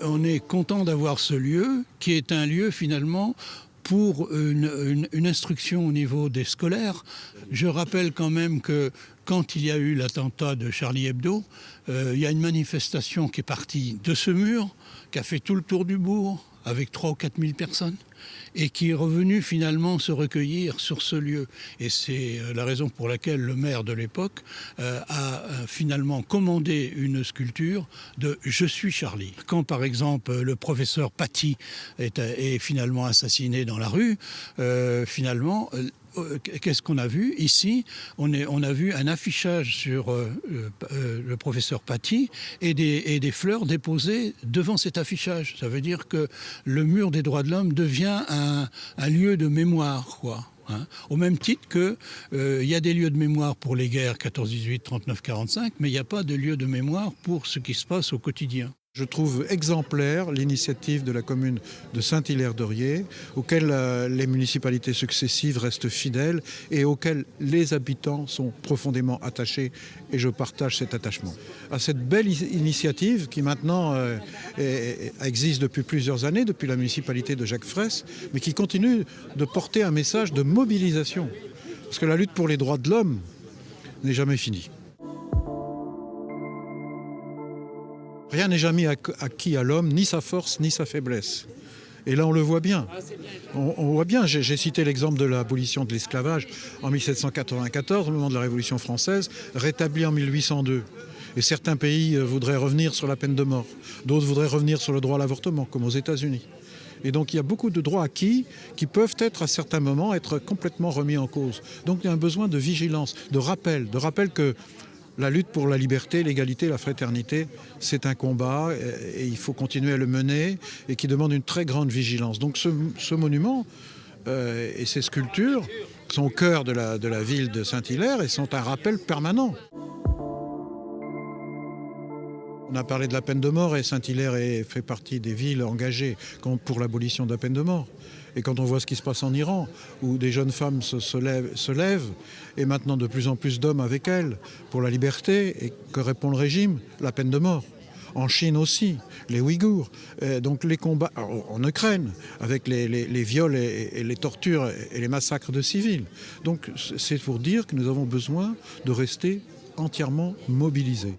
on est content d'avoir ce lieu qui est un lieu finalement pour une instruction au niveau des scolaires. Je rappelle quand même que quand il y a eu l'attentat de Charlie Hebdo, il y a une manifestation qui est partie de ce mur, qui a fait tout le tour du bourg, avec 3 ou 4 000 personnes, et qui est revenu finalement se recueillir sur ce lieu. Et c'est la raison pour laquelle le maire de l'époque a finalement commandé une sculpture de « Je suis Charlie ». Quand par exemple le professeur Paty est finalement assassiné dans la rue, finalement... Qu'est-ce qu'on a vu ici? On a vu un affichage sur le professeur Paty et des fleurs déposées devant cet affichage. Ça veut dire que le mur des droits de l'homme devient un lieu de mémoire, quoi. Hein. Au même titre qu'il y a des lieux de mémoire pour les guerres 14-18, 39-45, mais il n'y a pas de lieu de mémoire pour ce qui se passe au quotidien. Je trouve exemplaire l'initiative de la commune de Saint-Hilaire-d'Oriez, auquel les municipalités successives restent fidèles et auquel les habitants sont profondément attachés, et je partage cet attachement. À cette belle initiative qui maintenant existe depuis plusieurs années, depuis la municipalité de Jacques Fraisse, mais qui continue de porter un message de mobilisation. Parce que la lutte pour les droits de l'homme n'est jamais finie. Rien n'est jamais acquis à l'homme, ni sa force, ni sa faiblesse. Et là, on le voit bien. On voit bien, j'ai cité l'exemple de l'abolition de l'esclavage en 1794, au moment de la Révolution française, rétabli en 1802. Et certains pays voudraient revenir sur la peine de mort. D'autres voudraient revenir sur le droit à l'avortement, comme aux États-Unis. Et donc, il y a beaucoup de droits acquis qui peuvent être, à certains moments, être complètement remis en cause. Donc, il y a un besoin de vigilance, de rappel que la lutte pour la liberté, l'égalité, la fraternité, c'est un combat et il faut continuer à le mener et qui demande une très grande vigilance. Donc ce monument et ces sculptures sont au cœur de la ville de Saint-Hilaire et sont un rappel permanent. On a parlé de la peine de mort et Saint-Hilaire fait partie des villes engagées pour l'abolition de la peine de mort. Et quand on voit ce qui se passe en Iran, où des jeunes femmes se lèvent, et maintenant de plus en plus d'hommes avec elles, pour la liberté, et que répond le régime? La peine de mort. En Chine aussi, les Ouïghours. Donc les combats en Ukraine, avec les viols et les tortures et les massacres de civils. Donc c'est pour dire que nous avons besoin de rester entièrement mobilisés.